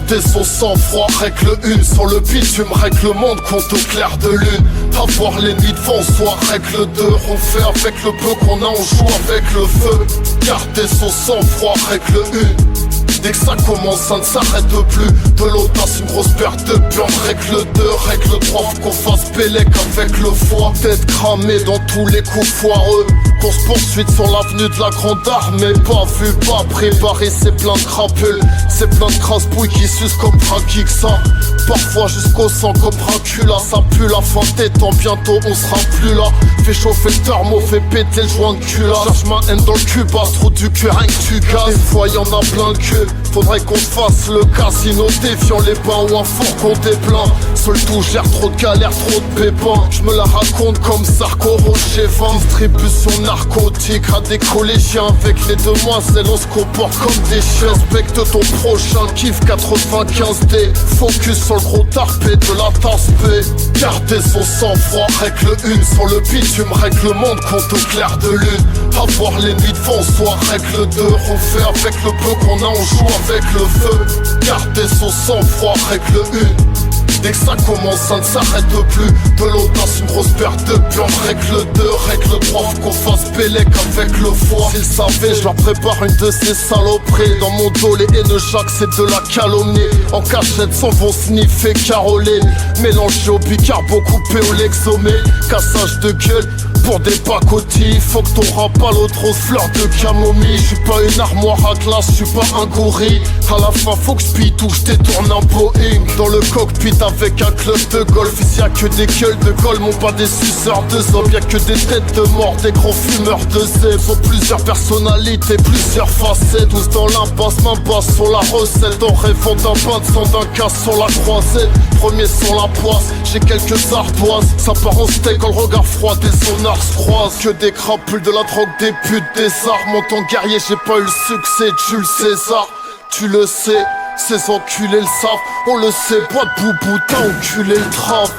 Garder son sang-froid, règle 1 sur le bitume, règle le monde compte au clair de lune. Avoir l'ennemi devant soi, règle 2. On fait avec le peu qu'on a, on joue avec le feu. Garder son sang-froid, règle 1. Dès que ça commence, ça ne s'arrête plus. De l'audace, une grosse perte de plan. Règle 2, règle 3, faut qu'on fasse Pélec avec le foie. Tête cramée dans tous les coups foireux. Course poursuite sur l'avenue de la grande armée. Pas vu, pas préparé, c'est plein de crapules. C'est plein de crasse-bouilles qui sucent comme Prakixa. Parfois jusqu'au sang comme Dracula. Ça pue la fin des temps, bientôt on sera plus là. Fais chauffer le thermo, fais péter le joint de cul là. Cherche ma haine dans le cul, bas trop du cul, rien que tu gazes. Des fois y'en a plein le cul. Faudrait qu'on fasse le casino, défiant les bains ou un four qu'on déplain. Seul tout gère trop de galères, trop de pépins. Je me la raconte comme Sarko Rocher 20. Distribution narcotique à des collégiens. Avec les demoiselles on se comporte comme des chiens. Respecte ton prochain, kiff 95D. Focus sur le gros tarpé de la tasse P. Garder son sang-froid, règle 1 sur le bitume, règle le monde compte au clair de lune. Avoir l'ennemi devant soi, règle 2. On fait avec le peu qu'on a, on joue avec le feu. Garder son sang-froid, règle 1. Dès que ça commence, ça ne s'arrête plus. De l'audace, une grosse perte de plan. Règle 2, règle 3, faut qu'on fasse Pélec avec le foie. S'ils savaient, je leur prépare une de ces saloperies. Dans mon dos, les haineux Jacques, c'est de la calomnie. En cachette, s'en vont sniffer Caroline. Mélangé au bicarbo, coupé au lexomé. Cassage de gueule pour des pacotilles. Faut que ton rap à l'autre rose fleur de camomille. J'suis pas une armoire à glace, j'suis pas un gorille. À la fin faut que j'pite ou j'détourne un Boeing. Dans le cockpit avec un club de golf. Ici y'a que des gueules de gold, mon pas des suceurs de zob. Y'a que des têtes de mort, des gros fumeurs de zèbre. Faut plusieurs personnalités, plusieurs facettes. Tous dans l'impasse, main basse sur la recette. En rêvant d'un bain de sang, d'un casse sur la croisette. Premier sur la poisse, j'ai quelques ardoises. Ça part en steak quand le regard froid des sonars se croisent. Que des crapules, de la drogue, des putes, des armes. En tant que guerrier, j'ai pas eu le succès, Jules César. Tu le sais, ces enculés le savent. On le sait, bois de boubou, t'as enculé le trave.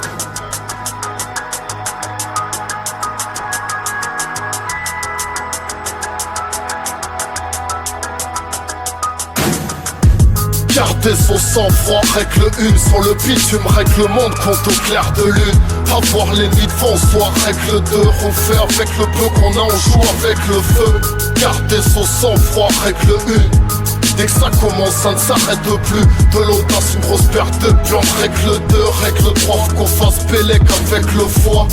Garder son sang-froid, règle 1 sur le bitume, règle le monde compte au clair de lune. Avoir l'ennemi devant soi, règle 2. On fait avec le peu qu'on a, on joue avec le feu. Garder son sang-froid, règle 1. Dès que ça commence, ça ne s'arrête plus. De l'audace, une grosse perte de plan. Règle 2, règle 3, faut qu'on fasse Pélec avec le foie.